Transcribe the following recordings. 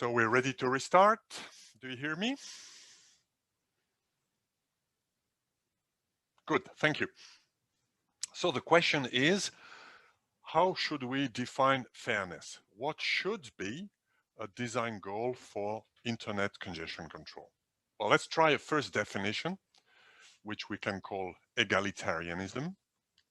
So we're ready to restart. Do you hear me? Good, thank you. So the question is, how should we define fairness? What should be a design goal for internet congestion control? Well, let's try a first definition, which we can call egalitarianism,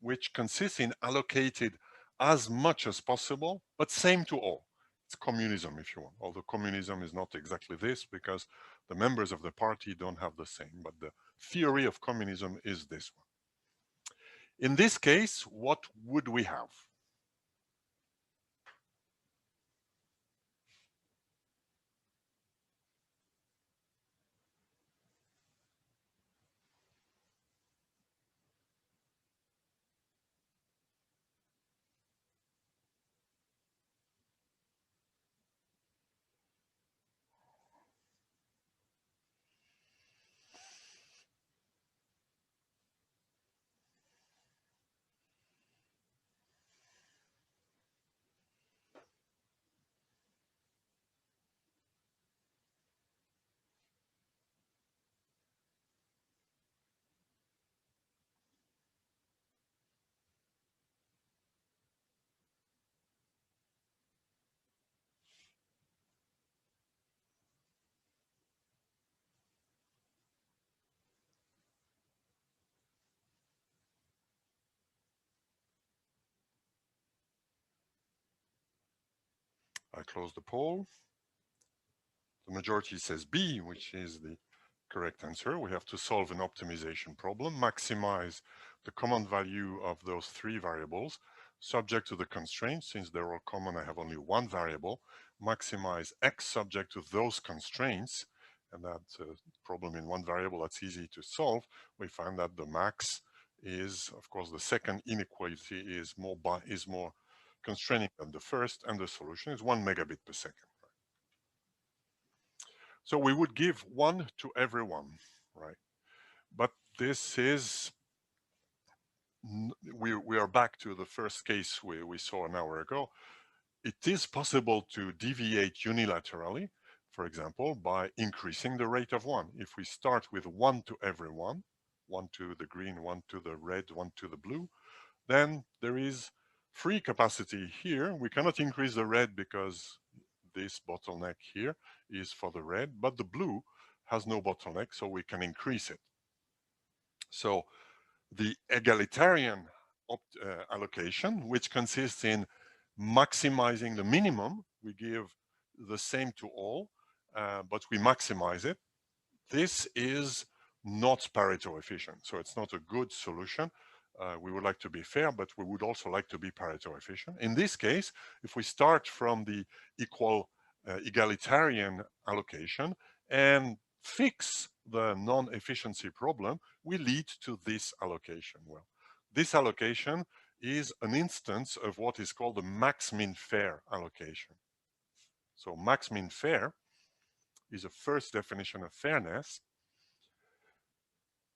which consists in allocated as much as possible, but same to all. It's communism, if you want, although communism is not exactly this because the members of the party don't have the same, but the theory of communism is this one. In this case, what would we have? I close the poll. The majority says B, which is the correct answer. We have to solve an optimization problem, maximize the common value of those three variables, subject to the constraints. Since they're all common, I have only one variable. Maximize X subject to those constraints, and that's a problem in one variable that's easy to solve. We find that the max is, of course, the second inequality is more constraining than the first, and the solution is 1 megabit per second. So we would give one to everyone, right? But this is, we are back to the first case we saw an hour ago. It is possible to deviate unilaterally, for example, by increasing the rate of one. If we start with one to everyone, one to the green, one to the red, one to the blue, then there is free capacity here. We cannot increase the red because this bottleneck here is for the red, but the blue has no bottleneck, so we can increase it. So the egalitarian allocation, which consists in maximizing the minimum, we give the same to all, but we maximize it. This is not Pareto efficient, so it's not a good solution. We would like to be fair, but we would also like to be Pareto efficient. In this case, if we start from the egalitarian allocation and fix the non-efficiency problem, we lead to this allocation. Well, this allocation is an instance of what is called the max-min-fair allocation. So max-min-fair is a first definition of fairness.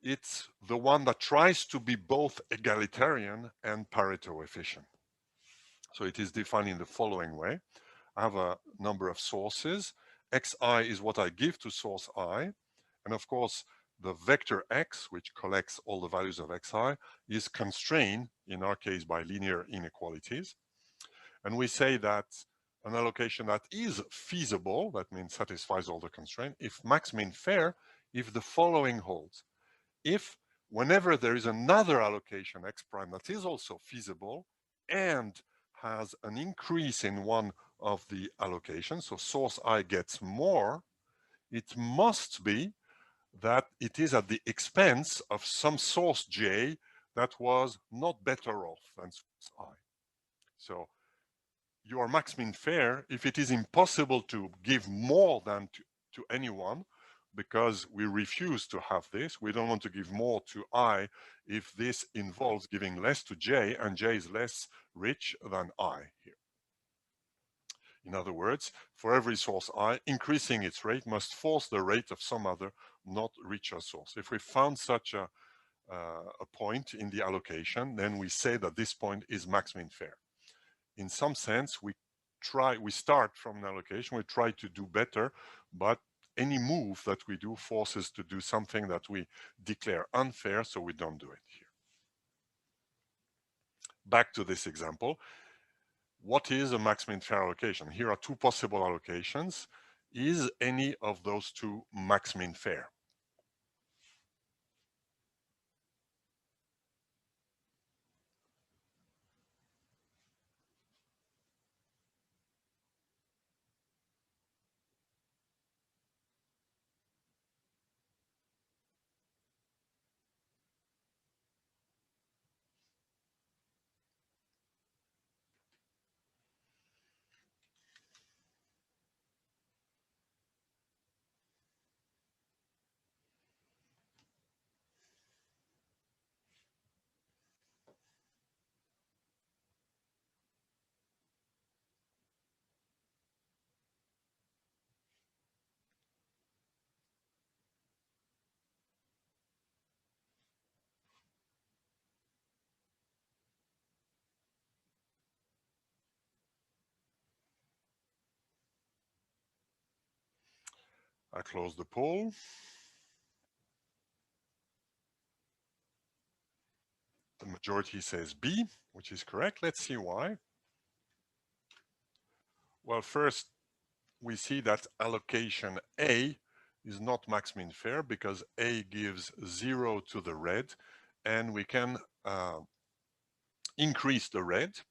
It's the one that tries to be both egalitarian and Pareto efficient. So it is defined in the following way. I have a number of sources. Xi is what I give to source I. And of course, the vector x, which collects all the values of xi, is constrained, in our case, by linear inequalities. And we say that an allocation that is feasible, that means satisfies all the constraints, if max-min-fair, if the following holds. If whenever there is another allocation x prime that is also feasible and has an increase in one of the allocations, so source I gets more, it must be that it is at the expense of some source j that was not better off than source I. So you are max-min-fair if it is impossible to give more than to anyone, because we refuse to have this. We don't want to give more to I if this involves giving less to j, and j is less rich than I here. In other words, for every source I, increasing its rate must force the rate of some other not richer source. If we found such a point in the allocation, then we say that this point is max-min-fair. In some sense, we we start from an allocation, we try to do better, but any move that we do forces to do something that we declare unfair, so we don't do it here. Back to this example. What is a max-min fair allocation? Here are two possible allocations. Is any of those two max-min fair? I close the poll. The majority says B, which is correct. Let's see why. Well, first, we see that allocation A is not max-min fair because A gives 0 to the red, and we can increase the red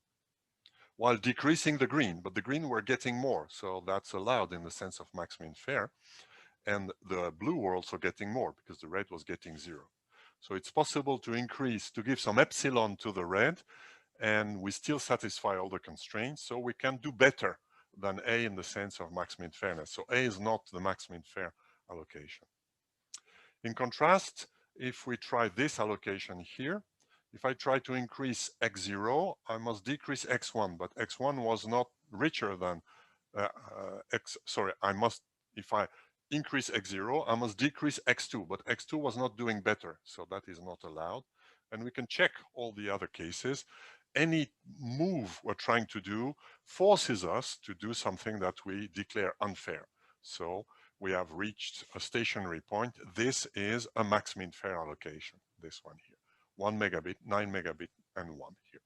while decreasing the green, but the green we're getting more, so that's allowed in the sense of max-min fair. And the blue were also getting more because the red was getting 0. So it's possible to increase, to give some epsilon to the red, and we still satisfy all the constraints, so we can do better than A in the sense of max-min fairness. So A is not the max-min fair allocation. In contrast, if we try this allocation here, if I try to increase x0, I must decrease x1, but x1 was not richer than if I increase x0, I must decrease x2, but x2 was not doing better, so that is not allowed. And we can check all the other cases. Any move we're trying to do forces us to do something that we declare unfair. So we have reached a stationary point. This is a max-min fair allocation, this one here. 1 megabit, 9 megabit, and 1 here.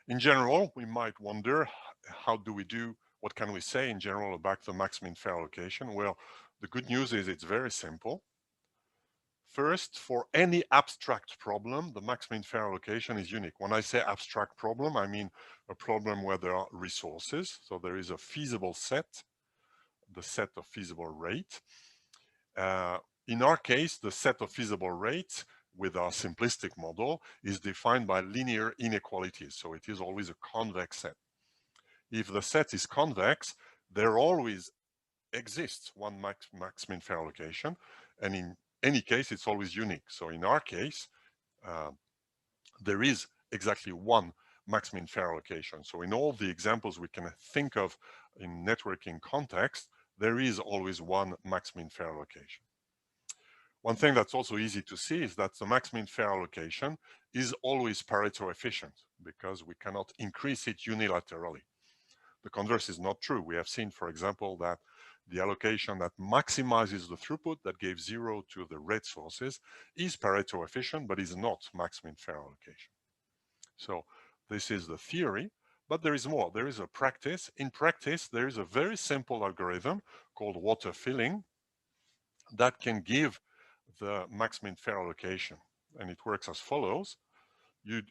In general, we might wonder, how do we do, what can we say in general about the max-min fair allocation? Well, the good news is it's very simple. First, for any abstract problem, the max-min fair allocation is unique. When I say abstract problem, I mean a problem where there are resources. So there is a feasible set, the set of feasible rate. In our case, the set of feasible rates with our simplistic model is defined by linear inequalities. So it is always a convex set. If the set is convex, there always exists one max-min fair allocation. And in any case, it's always unique. So in our case, there is exactly one max-min fair allocation. So in all the examples we can think of in networking context, there is always one max-min fair allocation. One thing that's also easy to see is that the max-min fair allocation is always Pareto efficient because we cannot increase it unilaterally. The converse is not true. We have seen, for example, that the allocation that maximizes the throughput, that gave 0 to the red sources, is Pareto efficient, but is not max-min fair allocation. So this is the theory, but there is more. There is a practice. In practice, there is a very simple algorithm called water filling that can give the max-min fair allocation. And it works as follows. You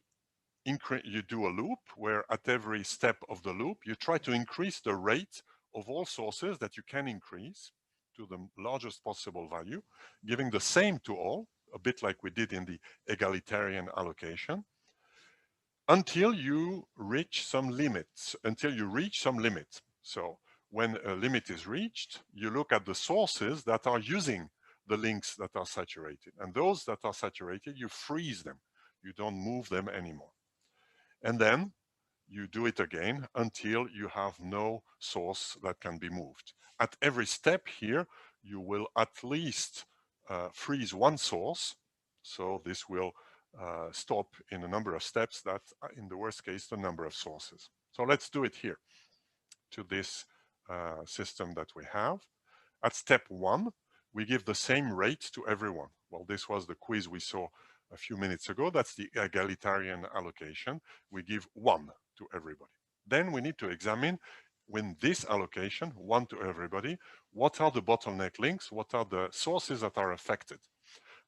do a loop where at every step of the loop, you try to increase the rate of all sources that you can increase to the largest possible value, giving the same to all, a bit like we did in the egalitarian allocation, until you reach some limits, So when a limit is reached, you look at the sources that are using the links that are saturated. And those that are saturated, you freeze them. You don't move them anymore. And then you do it again until you have no source that can be moved. At every step here, you will at least freeze one source. So this will stop in a number of steps that, in the worst case, the number of sources. So let's do it here to this system that we have. At step 1, we give the same rate to everyone. Well, this was the quiz we saw a few minutes ago. That's the egalitarian allocation. We give 1 to everybody. Then we need to examine, with this allocation, 1 to everybody, what are the bottleneck links, what are the sources that are affected.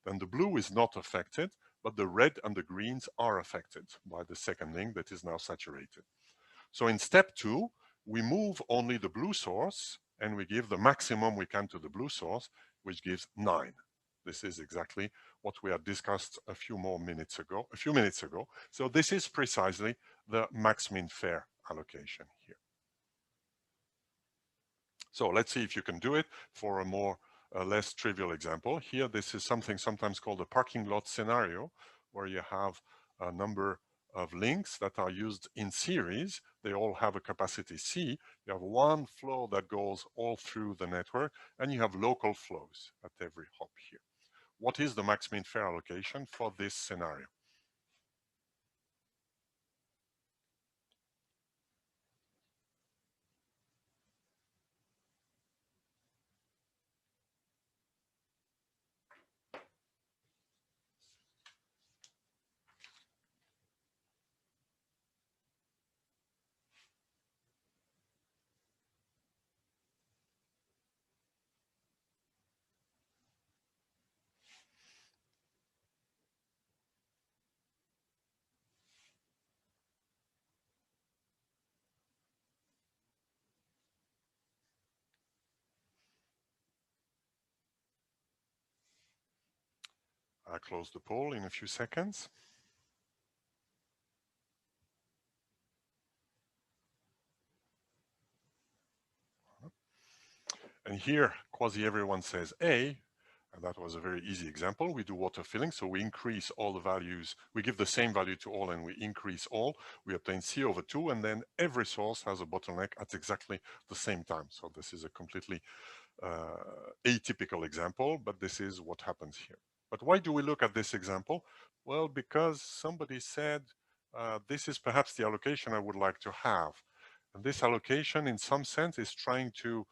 Then the blue is not affected, but the red and the greens are affected by the second link that is now saturated. So in step 2, we move only the blue source and we give the maximum we can to the blue source, which gives 9. This is exactly what we had discussed a few minutes ago. So this is precisely the max-min fair allocation here. So let's see if you can do it for a more less trivial example. Here, this is something sometimes called a parking lot scenario, where you have a number of links that are used in series. They all have a capacity C. You have one flow that goes all through the network, and you have local flows at every hop here. What is the max-min fair allocation for this scenario? I'll close the poll in a few seconds. And here, quasi everyone says A, and that was a very easy example. We do water filling, so we increase all the values. We give the same value to all and we increase all. We obtain C/2, and then every source has a bottleneck at exactly the same time. So this is a completely atypical example, but this is what happens here. But why do we look at this example? Well, because somebody said, this is perhaps the allocation I would like to have. And this allocation, in some sense, is trying to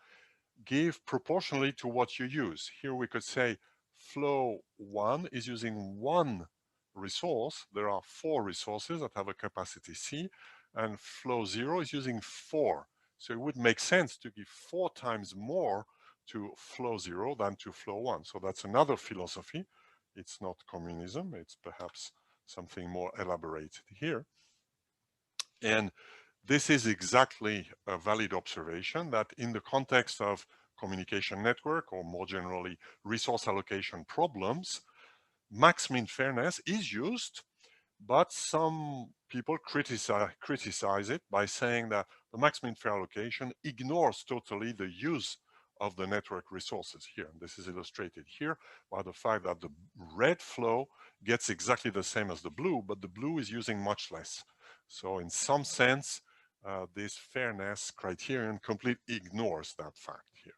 give proportionally to what you use. Here we could say flow 1 is using 1 resource. There are 4 resources that have a capacity C, and flow 0 is using 4. So it would make sense to give 4 times more to flow 0 than to flow 1. So that's another philosophy. It's not communism. It's perhaps something more elaborated here. And this is exactly a valid observation that in the context of communication network, or more generally resource allocation problems, max-min fairness is used, but some people criticize it by saying that the max-min fair allocation ignores totally the use of the network resources here. And this is illustrated here by the fact that the red flow gets exactly the same as the blue, but the blue is using much less. So in some sense, this fairness criterion completely ignores that fact here.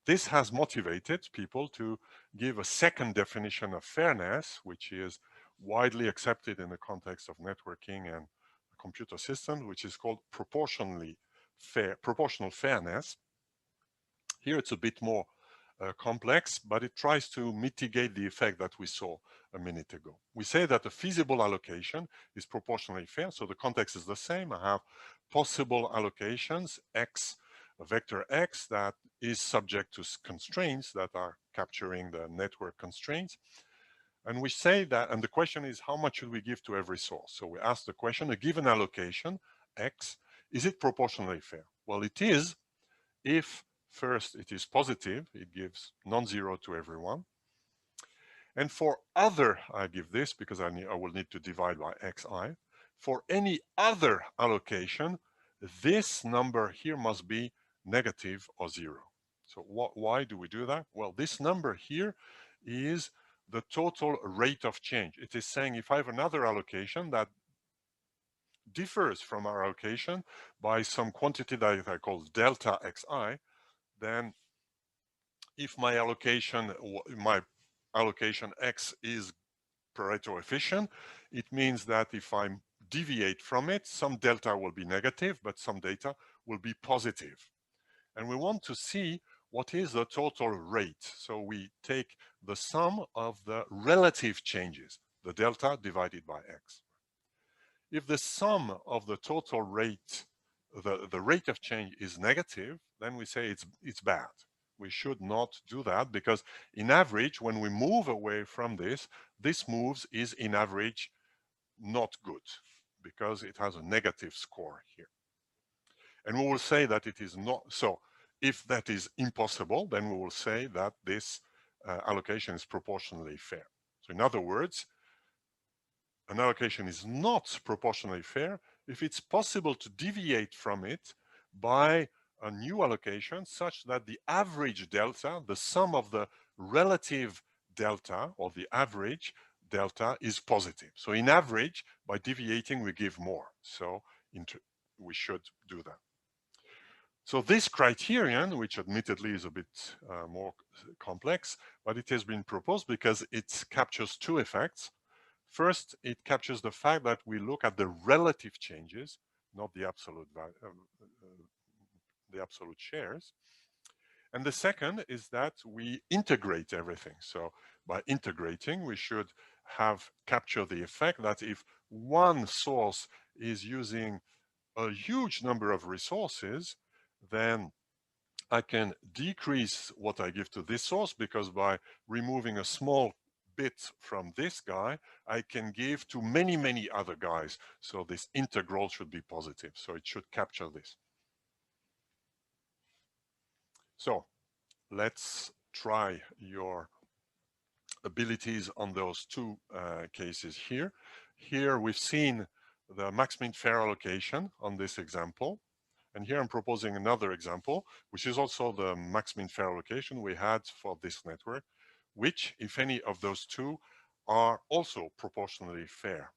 This has motivated people to give a second definition of fairness, which is widely accepted in the context of networking and computer systems, which is called proportional fairness. Here it's a bit more complex, but it tries to mitigate the effect that we saw a minute ago. We say that a feasible allocation is proportionally fair, so the context is the same. I have possible allocations, x, a vector x that is subject to constraints that are capturing the network constraints. And we say that, and the question is, how much should we give to every source? So we ask the question, a given allocation, x, is it proportionally fair? Well, it is, if first it is positive, it gives non-zero to everyone. And for other, I give this because I will need to divide by xi. For any other allocation, this number here must be negative or 0. So why do we do that? Well, this number here is the total rate of change. It is saying if I have another allocation that differs from our allocation by some quantity that I call delta xi, then if my allocation x is Pareto efficient, it means that if I deviate from it, some delta will be negative, but some data will be positive. And we want to see what is the total rate. So we take the sum of the relative changes, the delta divided by x. If the sum of the total rate, the rate of change is negative, then we say it's bad. We should not do that because in average, when we move away from this moves is in average not good because it has a negative score here. And we will say that it is not. So if that is impossible, then we will say that this allocation is proportionally fair. So in other words, an allocation is not proportionally fair if it's possible to deviate from it by a new allocation such that the average delta, the sum of the relative delta or the average delta is positive. So in average, by deviating, we give more. So we should do that. So this criterion, which admittedly is a bit more complex, but it has been proposed because it captures two effects. First, it captures the fact that we look at the relative changes, not the absolute shares. And the second is that we integrate everything. So by integrating, we should have captured the effect that if one source is using a huge number of resources, then I can decrease what I give to this source because by removing a small bit from this guy, I can give to many, many other guys. So this integral should be positive. So it should capture this. So let's try your abilities on those two cases here. Here we've seen the max-min fair allocation on this example. And here I'm proposing another example, which is also the max-min fair allocation we had for this network, which, if any of those two, are also proportionally fair.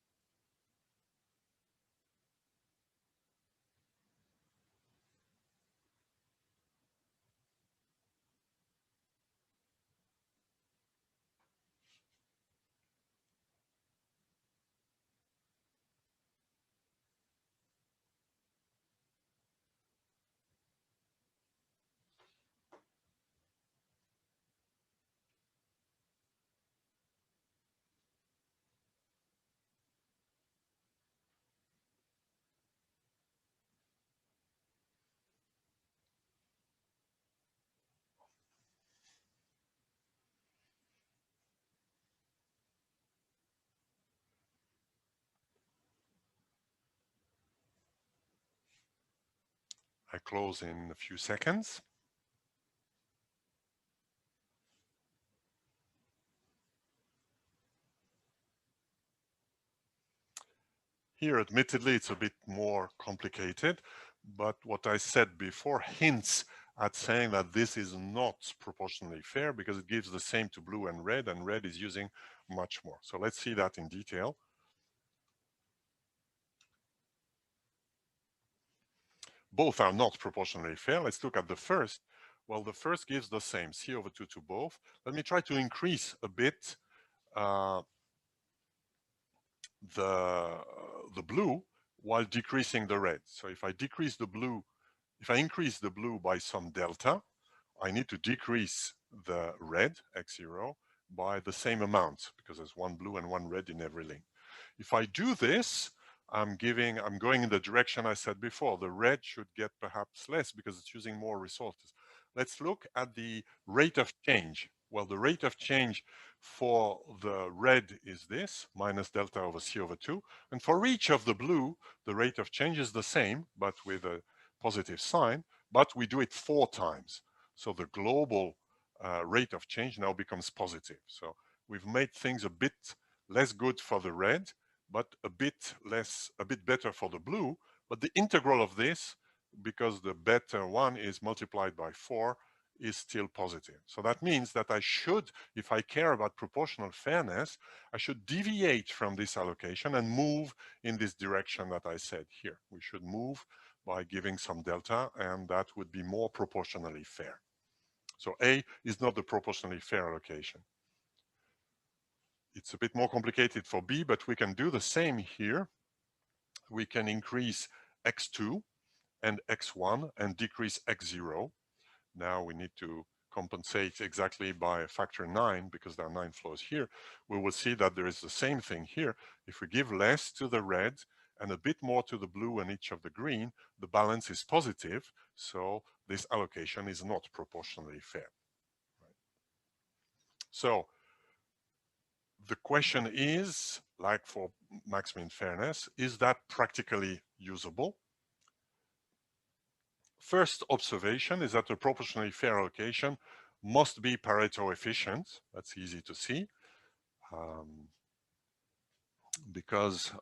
I close in a few seconds. Here, admittedly, it's a bit more complicated, but what I said before hints at saying that this is not proportionally fair because it gives the same to blue and red is using much more. So let's see that in detail. Both are not proportionally fair. Let's look at the first. Well, the first gives the same, C/2 to both. Let me try to increase a bit the blue while decreasing the red. So if I decrease the blue, if I increase the blue by some delta, I need to decrease the red, x0, by the same amount because there's one blue and one red in every link. If I do this, I'm going in the direction I said before. The red should get perhaps less because it's using more resources. Let's look at the rate of change. Well, the rate of change for the red is this, minus delta over C/2. And for each of the blue, the rate of change is the same, but with a positive sign, but we do it 4 times. So the global rate of change now becomes positive. So we've made things a bit less good for the red, but a bit better for the blue. But the integral of this, because the better one is multiplied by 4, is still positive. So that means that I should, if I care about proportional fairness, I should deviate from this allocation and move in this direction that I said here. We should move by giving some delta, and that would be more proportionally fair. So A is not the proportionally fair allocation. It's a bit more complicated for B, but we can do the same here. We can increase x2 and x1 and decrease x0. Now we need to compensate exactly by a factor 9 because there are 9 flows here. We will see that there is the same thing here. If we give less to the red and a bit more to the blue and each of the green, the balance is positive. So this allocation is not proportionally fair. So the question is, like for max mean fairness, is that practically usable? First observation is that the proportionally fair allocation must be Pareto efficient. That's easy to see. Because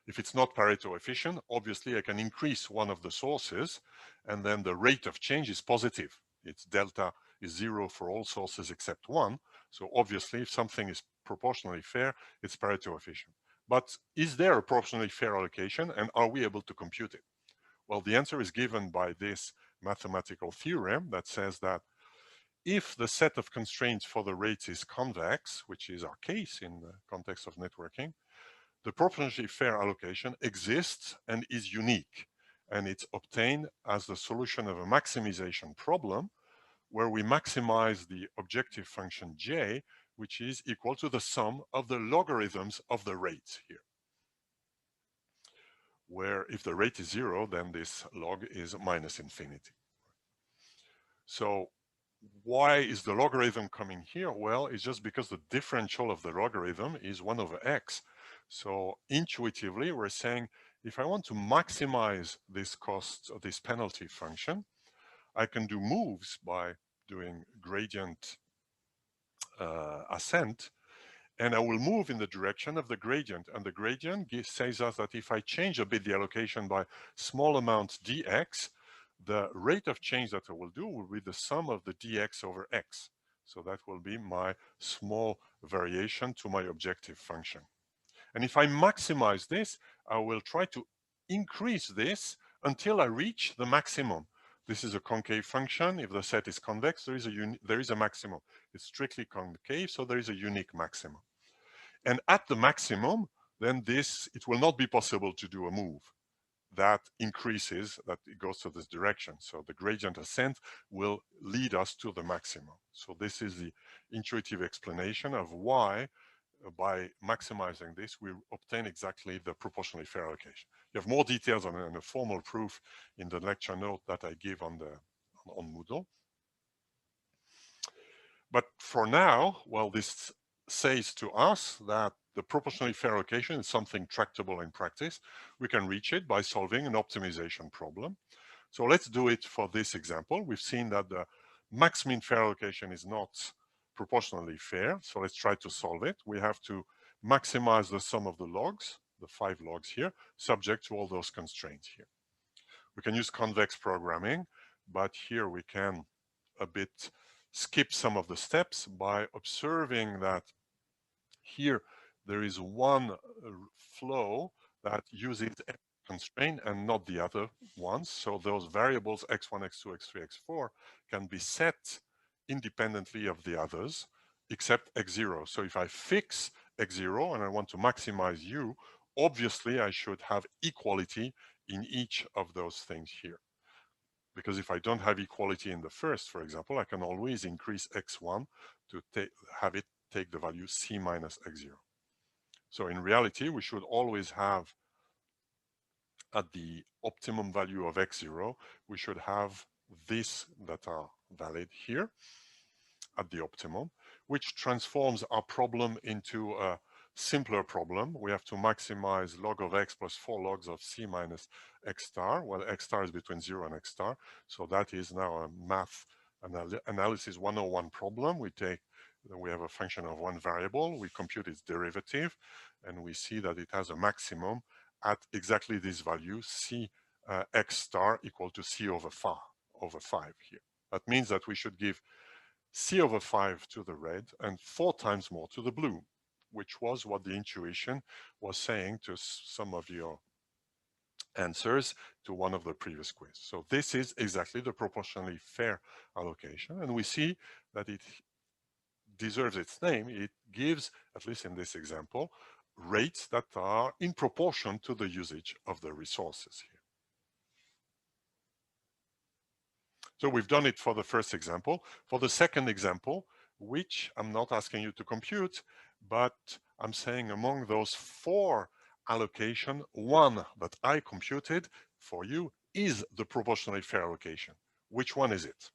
if it's not Pareto efficient, obviously I can increase one of the sources and then the rate of change is positive. Its delta is 0 for all sources except one. So obviously if something is proportionally fair, it's Pareto efficient. But is there a proportionally fair allocation and are we able to compute it? Well, the answer is given by this mathematical theorem that says that if the set of constraints for the rates is convex, which is our case in the context of networking, the proportionally fair allocation exists and is unique, and it's obtained as the solution of a maximization problem where we maximize the objective function j, which is equal to the sum of the logarithms of the rates here. Where if the rate is 0, then this log is minus infinity. So why is the logarithm coming here? Well, it's just because the differential of the logarithm is 1 over x. So intuitively, we're saying if I want to maximize this cost of this penalty function, I can do moves by doing gradient ascent, and I will move in the direction of the gradient. And the gradient says us that if I change a bit the allocation by small amount dx, the rate of change that I will do will be the sum of the dx over x. So that will be my small variation to my objective function. And if I maximize this, I will try to increase this until I reach the maximum. This is a concave function. If the set is convex, there is a maximum. It's strictly concave, so there is a unique maximum. And at the maximum, then it will not be possible to do a move. That increases, that it goes to this direction. So the gradient ascent will lead us to the maximum. So this is the intuitive explanation of why by maximizing this, we obtain exactly the proportionally fair allocation. You have more details on a formal proof in the lecture note that I give on Moodle. But for now, well, this says to us that the proportionally fair allocation is something tractable in practice. We can reach it by solving an optimization problem. So let's do it for this example. We've seen that the max mean fair allocation is not proportionally fair. So let's try to solve it. We have to maximize the sum of the logs, the 5 logs here, subject to all those constraints here. We can use convex programming, but here we can a bit skip some of the steps by observing that here there is one flow that uses a constraint and not the other ones. So those variables x1, x2, x3, x4 can be set independently of the others except x0. So if I fix x0 and I want to maximize u, obviously I should have equality in each of those things here. Because if I don't have equality in the first, for example, I can always increase x1 to have it take the value c minus x0. So in reality, we should always have at the optimum value of x0, we should have this that are valid here at the optimum, which transforms our problem into a simpler problem. We have to maximize log of x plus 4 logs of c minus x star. Well, x star is between 0 and x star. So that is now a math analysis 101 problem. We have a function of one variable, we compute its derivative, and we see that it has a maximum at exactly this value, c x star equal to c over 5 here. That means that we should give c over 5 to the red and 4 times more to the blue, which was what the intuition was saying to some of your answers to one of the previous quiz. So this is exactly the proportionally fair allocation, and we see that it deserves its name. It gives, at least in this example, rates that are in proportion to the usage of the resources here. So we've done it for the first example. For the second example, which I'm not asking you to compute, but I'm saying among those 4 allocation, one that I computed for you is the proportionally fair allocation. Which one is it?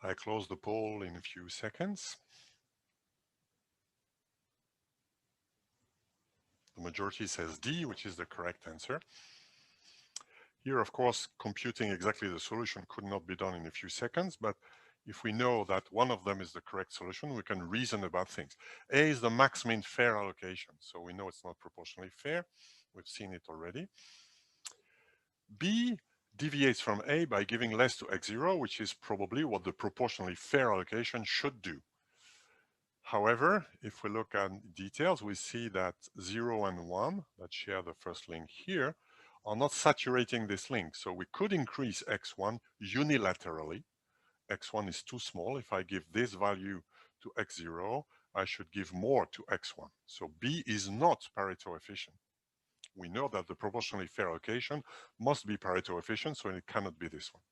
I close the poll in a few seconds. The majority says D, which is the correct answer. Here, of course, computing exactly the solution could not be done in a few seconds, but if we know that one of them is the correct solution, we can reason about things. A is the max mean fair allocation, so we know it's not proportionally fair. We've seen it already. B deviates from A by giving less to x0, which is probably what the proportionally fair allocation should do. However, if we look at details, we see that 0 and 1 that share the first link here are not saturating this link. So we could increase x1 unilaterally. x1 is too small. If I give this value to x0, I should give more to x1. So B is not Pareto efficient. We know that the proportionally fair allocation must be Pareto efficient, so it cannot be this one.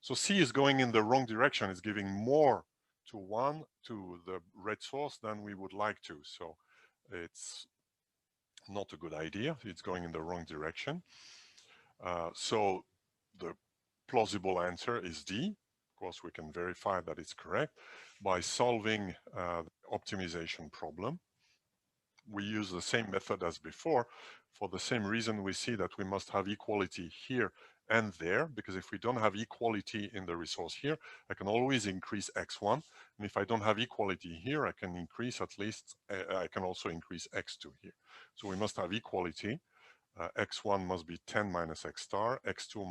So C is going in the wrong direction. It's giving more to the red source than we would like to. So it's not a good idea. It's going in the wrong direction. So the plausible answer is D. Of course, we can verify that it's correct by solving the optimization problem. We use the same method as before. For the same reason, we see that we must have equality here and there, because if we don't have equality in the resource here, I can always increase x1. And if I don't have equality here, I can increase at least, I can also increase x2 here. So we must have equality. X1 must be 10 minus x star, x2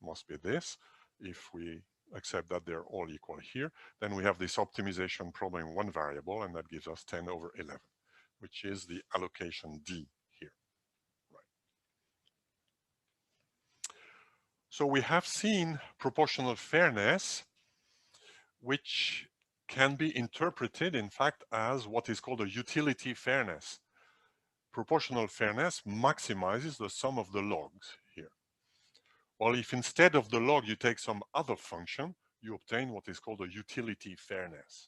must be this. If we accept that they're all equal here, then we have this optimization problem in one variable, and that gives us 10 over 11, which is the allocation D here. Right. So we have seen proportional fairness, which can be interpreted, in fact, as what is called a utility fairness. Proportional fairness maximizes the sum of the logs here. Well, if instead of the log you take some other function, you obtain what is called a utility fairness.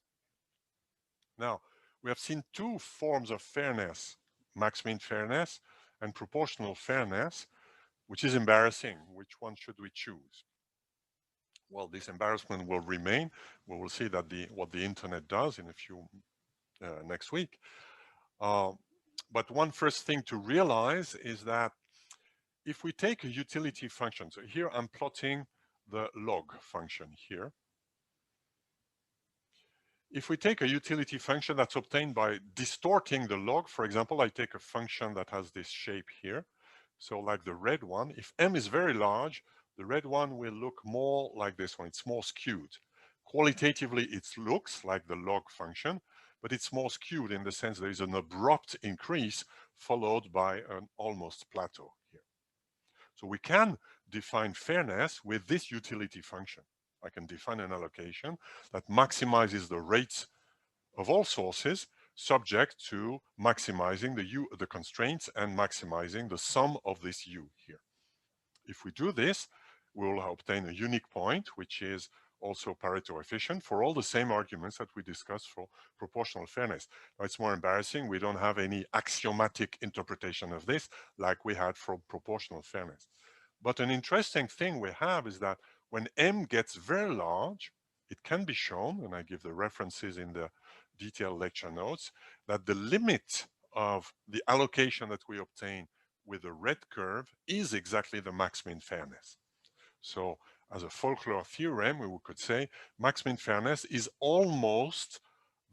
Now, we have seen 2 forms of fairness, max mean fairness and proportional fairness, which is embarrassing. Which one should we choose? Well, this embarrassment will remain. We will see that what the internet does in a few next week. But one first thing to realize is that if we take a utility function, so here I'm plotting the log function here. If we take a utility function that's obtained by distorting the log, for example, I take a function that has this shape here. So like the red one, if m is very large, the red one will look more like this one. It's more skewed. Qualitatively, it looks like the log function, but it's more skewed in the sense there is an abrupt increase followed by an almost plateau here. So we can define fairness with this utility function. I can define an allocation that maximizes the rates of all sources subject to maximizing the constraints and maximizing the sum of this U here. If we do this, we will obtain a unique point, which is also Pareto efficient for all the same arguments that we discussed for proportional fairness. Now, it's more embarrassing. We don't have any axiomatic interpretation of this like we had for proportional fairness. But an interesting thing we have is that when M gets very large, it can be shown, and I give the references in the detailed lecture notes, that the limit of the allocation that we obtain with the red curve is exactly the max-min fairness. So as a folklore theorem, we could say max-min fairness is almost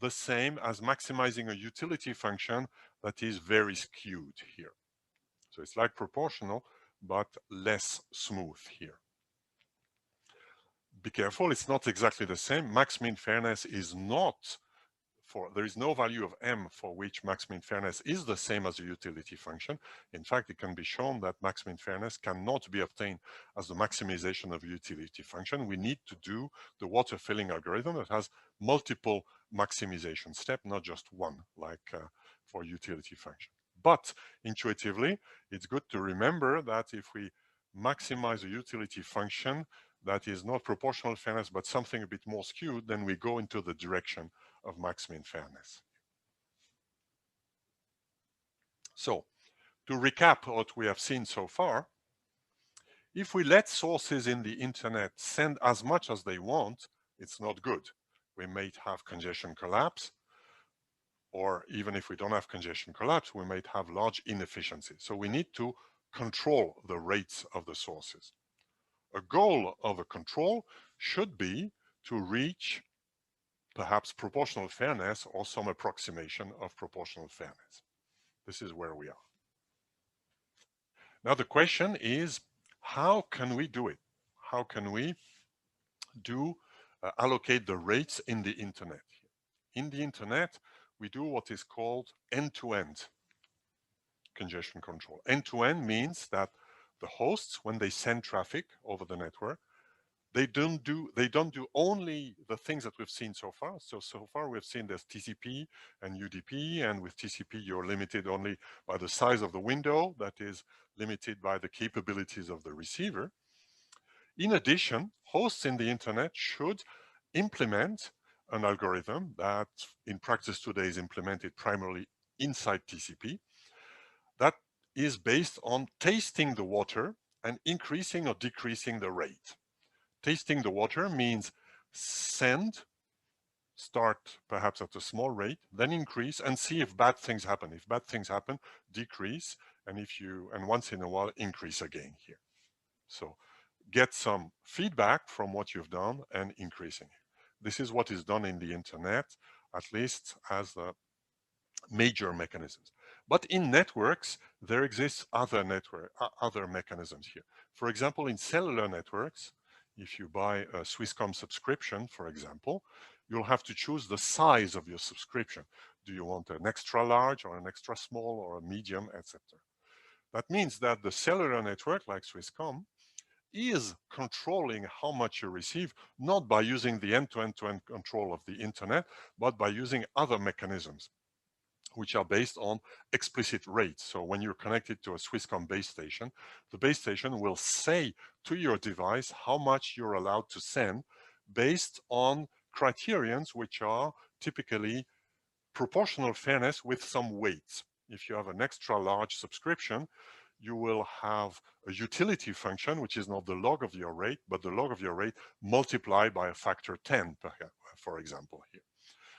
the same as maximizing a utility function that is very skewed here. So it's like proportional, but less smooth here. Be careful, it's not exactly the same. Max-min fairness is not there is no value of M for which max-min fairness is the same as a utility function. In fact, it can be shown that max-min fairness cannot be obtained as the maximization of a utility function. We need to do the water filling algorithm that has multiple maximization steps, not just one, like for utility function. But intuitively, it's good to remember that if we maximize a utility function that is not proportional fairness, but something a bit more skewed, then we go into the direction of max-min fairness. So, to recap what we have seen so far, if we let sources in the internet send as much as they want, it's not good. We may have congestion collapse, or even if we don't have congestion collapse, we might have large inefficiencies. So we need to control the rates of the sources. A goal of a control should be to reach perhaps proportional fairness or some approximation of proportional fairness. This is where we are. Now the question is, how can we do it? How can we allocate the rates in the internet? In the internet, we do what is called end-to-end congestion control. End-to-end means that the hosts, when they send traffic over the network, they don't do only the things that we've seen so far. So far we've seen there's TCP and UDP, and with TCP you're limited only by the size of the window, that is limited by the capabilities of the receiver. In addition, hosts in the internet should implement an algorithm that in practice today is implemented primarily inside TCP, that is based on tasting the water and increasing or decreasing the rate. Tasting the water means start perhaps at a small rate, then increase and see if bad things happen. If bad things happen, decrease, and once in a while increase again here. So get some feedback from what you've done and increasing it. This is what is done in the internet, at least as the major mechanisms. But in networks, there exists other mechanisms here. For example, in cellular networks, if you buy a Swisscom subscription, for example, you'll have to choose the size of your subscription. Do you want an extra large or an extra small or a medium, etc.? That means that the cellular network, like Swisscom, is controlling how much you receive, not by using the end-to-end control of the internet, but by using other mechanisms, which are based on explicit rates. So when you're connected to a Swisscom base station, the base station will say to your device how much you're allowed to send based on criterions which are typically proportional fairness with some weights. If you have an extra large subscription, you will have a utility function, which is not the log of your rate, but the log of your rate multiplied by a factor 10, for example, here.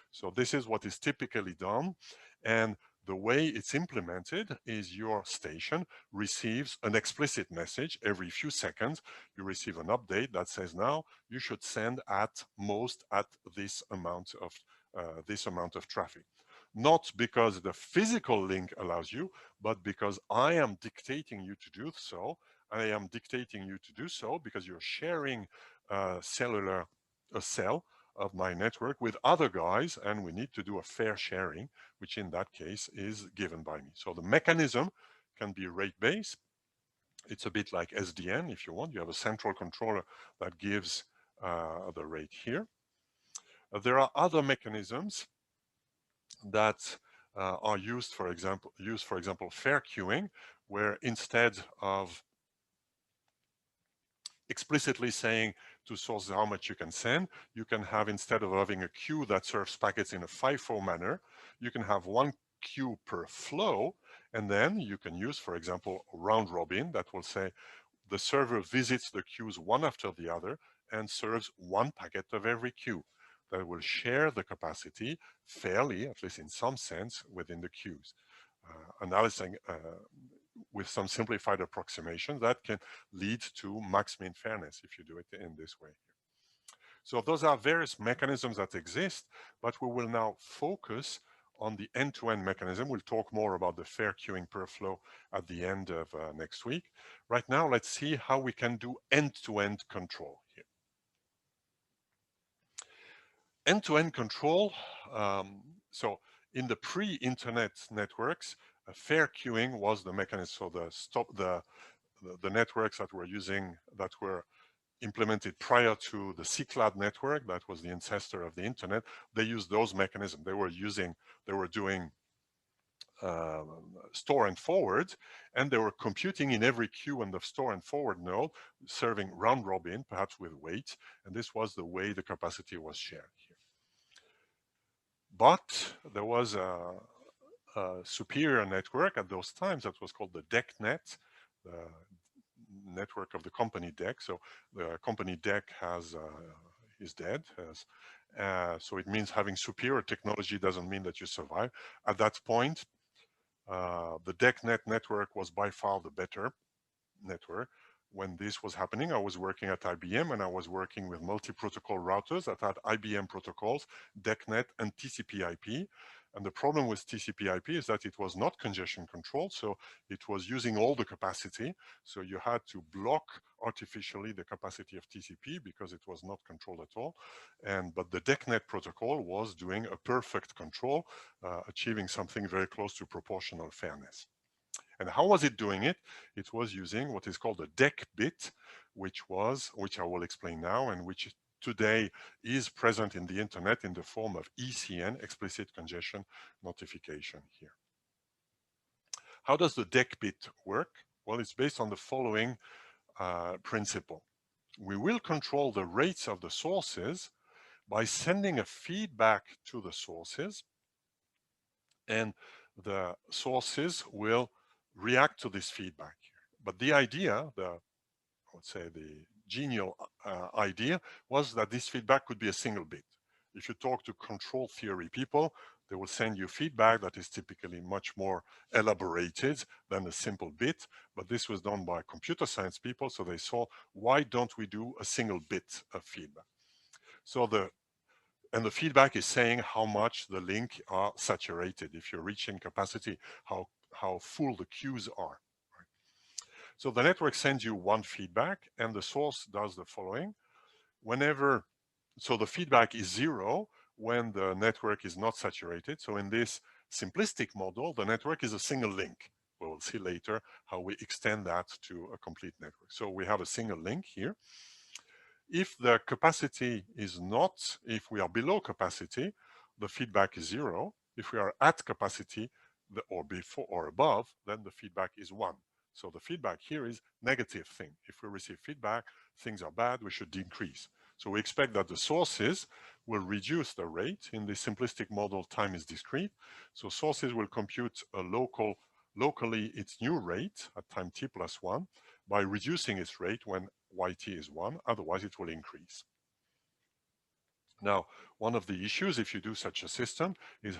So this is what is typically done. And the way it's implemented is your station receives an explicit message every few seconds. You receive an update that says now you should send at most at this amount of traffic. Not because the physical link allows you, but because I am dictating you to do so. I am dictating you to do so because you're sharing a cell of my network with other guys, and we need to do a fair sharing, which in that case is given by me. So the mechanism can be rate-based. It's a bit like SDN, if you want. You have a central controller that gives the rate here. There are other mechanisms that are used, for example, fair queuing, where instead of explicitly saying to sources how much you can send, you can have, instead of having a queue that serves packets in a FIFO manner, you can have one queue per flow, and then you can use, for example, round robin that will say the server visits the queues one after the other and serves one packet of every queue. That will share the capacity fairly, at least in some sense, within the queues. Analyzing with some simplified approximation that can lead to max mean fairness if you do it in this way. So those are various mechanisms that exist, but we will now focus on the end-to-end mechanism. We'll talk more about the fair queuing per flow at the end of next week. Right now, let's see how we can do end-to-end control here. End-to-end control, so in the pre-internet networks, fair queuing was the mechanism. So the networks that we're using, that were implemented prior to the CCLAD network, that was the ancestor of the internet, they used those mechanisms. They were doing store and forward, and they were computing in every queue on the store and forward node, serving round robin, perhaps with wait, and this was the way the capacity was shared here. But there was a superior network at those times that was called the DECnet, the network of the company DEC. So the company DEC is dead. So it means having superior technology doesn't mean that you survive. At that point, the DECnet network was by far the better network. When this was happening, I was working at IBM, and I was working with multi-protocol routers that had IBM protocols, DECnet and TCP-IP. And the problem with TCP-IP is that it was not congestion controlled, so it was using all the capacity. So you had to block artificially the capacity of TCP because it was not controlled at all. But the DECnet protocol was doing a perfect control, achieving something very close to proportional fairness. And how was it doing it? It was using what is called a DEC bit, which I will explain now, and which today is present in the internet in the form of ECN, explicit congestion notification here. How does the DEC bit work? Well, it's based on the following principle. We will control the rates of the sources by sending a feedback to the sources, and the sources will react to this feedback here. But the idea, the genial idea, was that this feedback could be a single bit. If you talk to control theory people, they will send you feedback that is typically much more elaborated than a simple bit, but this was done by computer science people, so they saw, why don't we do a single bit of feedback? So the feedback is saying how much the link are saturated, if you're reaching capacity, how full the queues are. Right? So the network sends you one feedback, and the source does the following. So the feedback is 0 when the network is not saturated. So in this simplistic model, the network is a single link. We will see later how we extend that to a complete network. So we have a single link here. If the capacity is not, if we are below capacity, the feedback is 0. If we are at capacity or before or above, then the feedback is 1. So the feedback here is negative thing. If we receive feedback, things are bad, we should decrease. So we expect that the sources will reduce the rate. In the simplistic model, time is discrete. So sources will compute a locally its new rate at time t plus 1 by reducing its rate when yt is 1, otherwise it will increase. Now, one of the issues if you do such a system is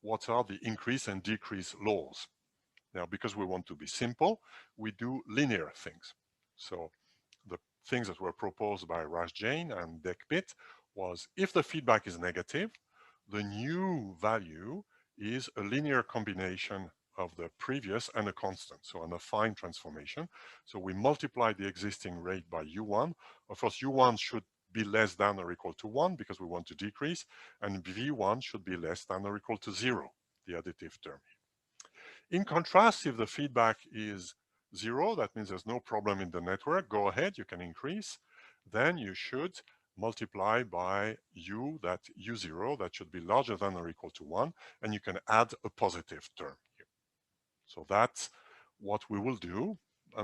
what are the increase and decrease laws? Now, because we want to be simple, we do linear things. So the things that were proposed by Raj Jain and DECbit was, if the feedback is negative, the new value is a linear combination of the previous and a constant, so an affine transformation. So we multiply the existing rate by U1. Of course, U1 should be less than or equal to 1 because we want to decrease, and V1 should be less than or equal to 0, the additive term. In contrast, if the feedback is 0, that means there's no problem in the network, go ahead, you can increase, then you should multiply by u, that u0, that should be larger than or equal to 1, and you can add a positive term here. So that's what we will do.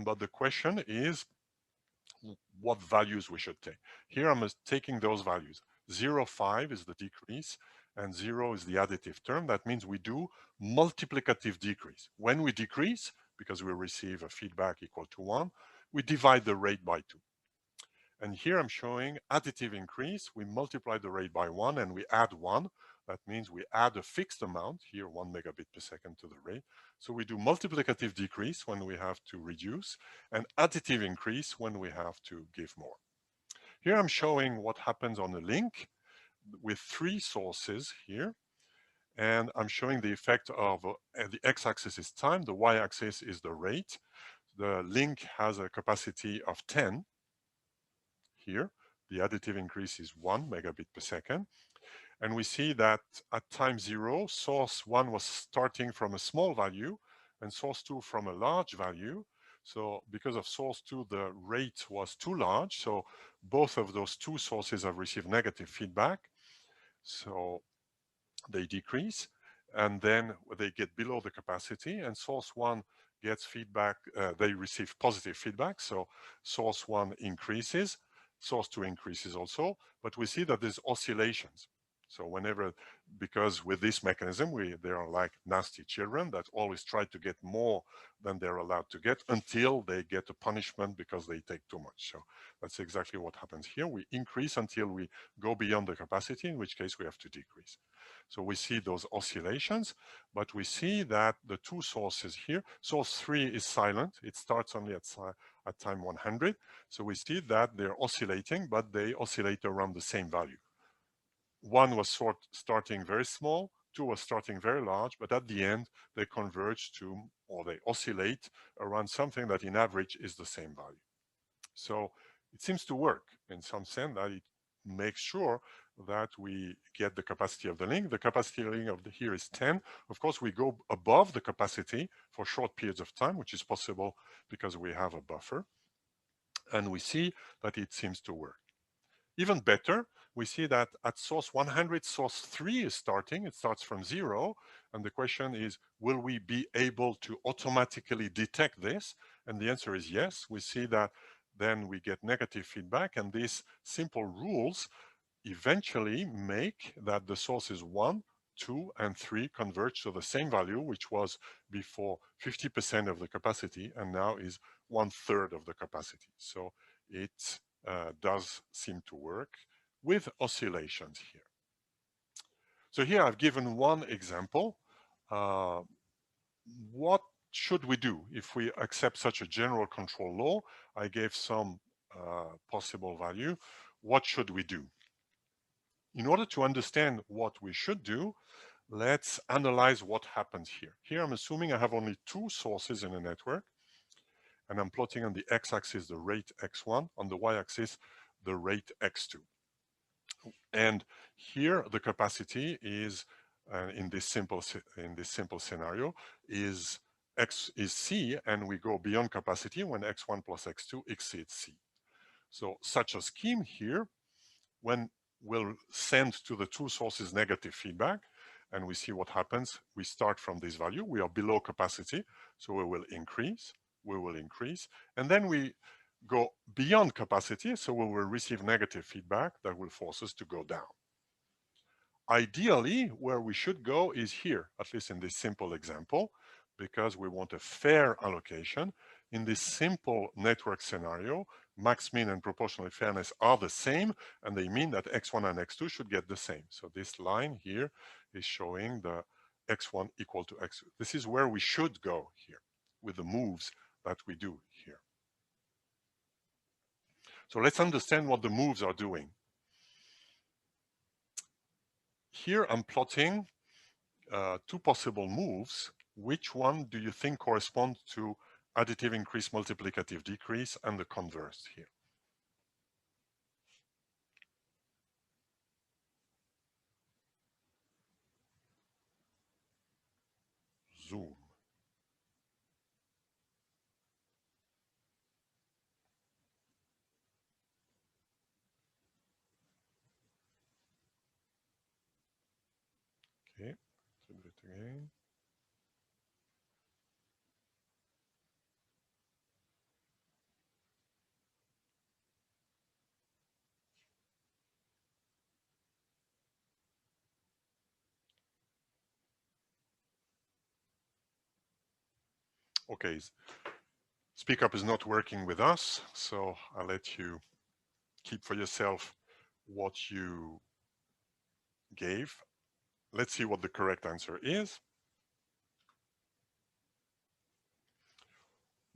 But the question is what values we should take. Here I'm taking those values. 0, 5 is the decrease, and 0 is the additive term. That means we do multiplicative decrease. When we decrease, because we receive a feedback equal to 1, we divide the rate by 2. And here I'm showing additive increase. We multiply the rate by 1 and we add 1. That means we add a fixed amount, here 1 megabit per second to the rate. So we do multiplicative decrease when we have to reduce, and additive increase when we have to give more. Here I'm showing what happens on a link with 3 sources here. And I'm showing the effect of the x-axis is time, the y-axis is the rate. The link has a capacity of 10 here. The additive increase is 1 megabit per second. And we see that at time 0, source 1 was starting from a small value and source 2 from a large value. So because of source 2, the rate was too large. So both of those 2 sources have received negative feedback. So they decrease, and then they get below the capacity, and source 1 gets feedback, they receive positive feedback. So source 1 increases, source 2 increases also, but we see that there's oscillations. So whenever, because with this mechanism, they are like nasty children that always try to get more than they're allowed to get until they get a punishment because they take too much. So that's exactly what happens here. We increase until we go beyond the capacity, in which case we have to decrease. So we see those oscillations, but we see that the 2 sources here, source 3 is silent. It starts only at time 100. So we see that they're oscillating, but they oscillate around the same value. 1 was starting very small, 2 was starting very large, but at the end they converge to, or they oscillate around something that in average is the same value. So it seems to work in some sense, that it makes sure that we get the capacity of the link. The capacity link of here is 10. Of course, we go above the capacity for short periods of time, which is possible because we have a buffer. And we see that it seems to work. Even better, we see that at source 100, source 3 is starting. It starts from 0. And the question is, will we be able to automatically detect this? And the answer is yes. We see that then we get negative feedback. And these simple rules eventually make that the sources 1, 2, and 3 converge to the same value, which was before 50% of the capacity and now is 1/3 of the capacity. So it does seem to work with oscillations here. So here I've given one example. What should we do if we accept such a general control law? I gave some possible value. What should we do? In order to understand what we should do, let's analyze what happens here. Here I'm assuming I have only 2 sources in a network, and I'm plotting on the x-axis the rate x1, on the y-axis the rate x2. And here the capacity is in this simple scenario is x is c, and we go beyond capacity when x1 plus x2 exceeds c. So such a scheme here, when we'll send to the 2 sources negative feedback, and we see what happens. We start from this value. We are below capacity, so we will increase, and then we go beyond capacity, so we will receive negative feedback that will force us to go down. Ideally, where we should go is here, at least in this simple example, because we want a fair allocation. In this simple network scenario, max, min, and proportional fairness are the same, and they mean that x1 and x2 should get the same. So this line here is showing the x1 equal to x2. This is where we should go here with the moves that we do here. So let's understand what the moves are doing. Here I'm plotting 2 possible moves. Which one do you think corresponds to additive increase, multiplicative decrease, and the converse here? Zoom. it again. Okay, SpeakUp is not working with us, so I'll let you keep for yourself what you gave. Let's see what the correct answer is.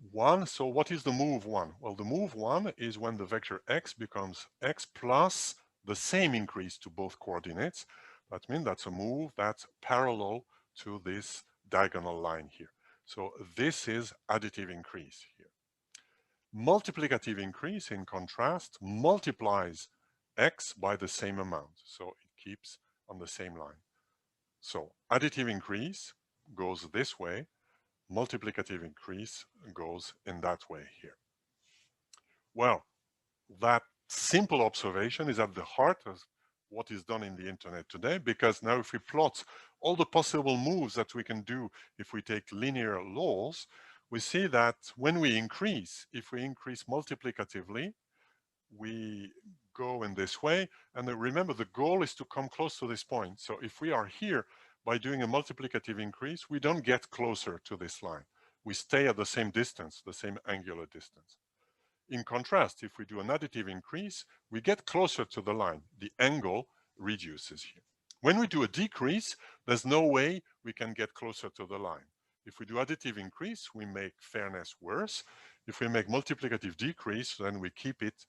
1. So what is the move 1? Well, the move 1 is when the vector x becomes x plus the same increase to both coordinates. That means that's a move that's parallel to this diagonal line here. So this is additive increase here. Multiplicative increase, in contrast, multiplies x by the same amount. So it keeps on the same line. So additive increase goes this way. Multiplicative increase goes in that way here. Well, that simple observation is at the heart of what is done in the internet today, because now if we plot all the possible moves that we can do if we take linear laws, we see that when we increase, if we increase multiplicatively, we go in this way. And remember, the goal is to come close to this point. So if we are here by doing a multiplicative increase, we don't get closer to this line. We stay at the same distance, the same angular distance. In contrast, if we do an additive increase, we get closer to the line. The angle reduces here. When we do a decrease, there's no way we can get closer to the line. If we do additive increase, we make fairness worse. If we make multiplicative decrease, then we keep it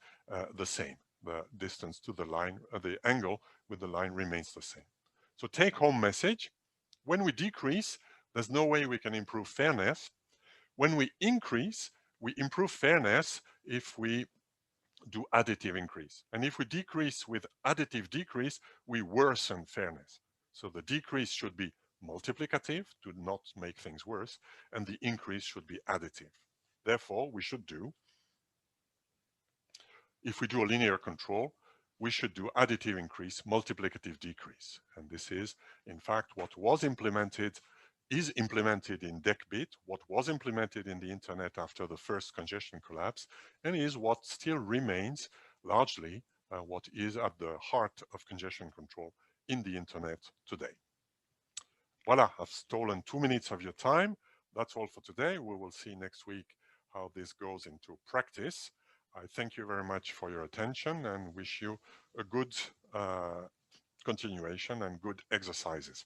the same. The distance to the line, the angle with the line remains the same. So take home message, when we decrease, there's no way we can improve fairness. When we increase, we improve fairness if we do additive increase. And if we decrease with additive decrease, we worsen fairness. So the decrease should be multiplicative to not make things worse, and the increase should be additive. Therefore, we should do, if we do a linear control, we should do additive increase, multiplicative decrease. And this is, in fact, what was implemented, is implemented in DECBit, what was implemented in the internet after the first congestion collapse, and is what still remains largely what is at the heart of congestion control in the internet today. Voila, I've stolen 2 minutes of your time. That's all for today. We will see next week how this goes into practice. I thank you very much for your attention and wish you a good continuation and good exercises.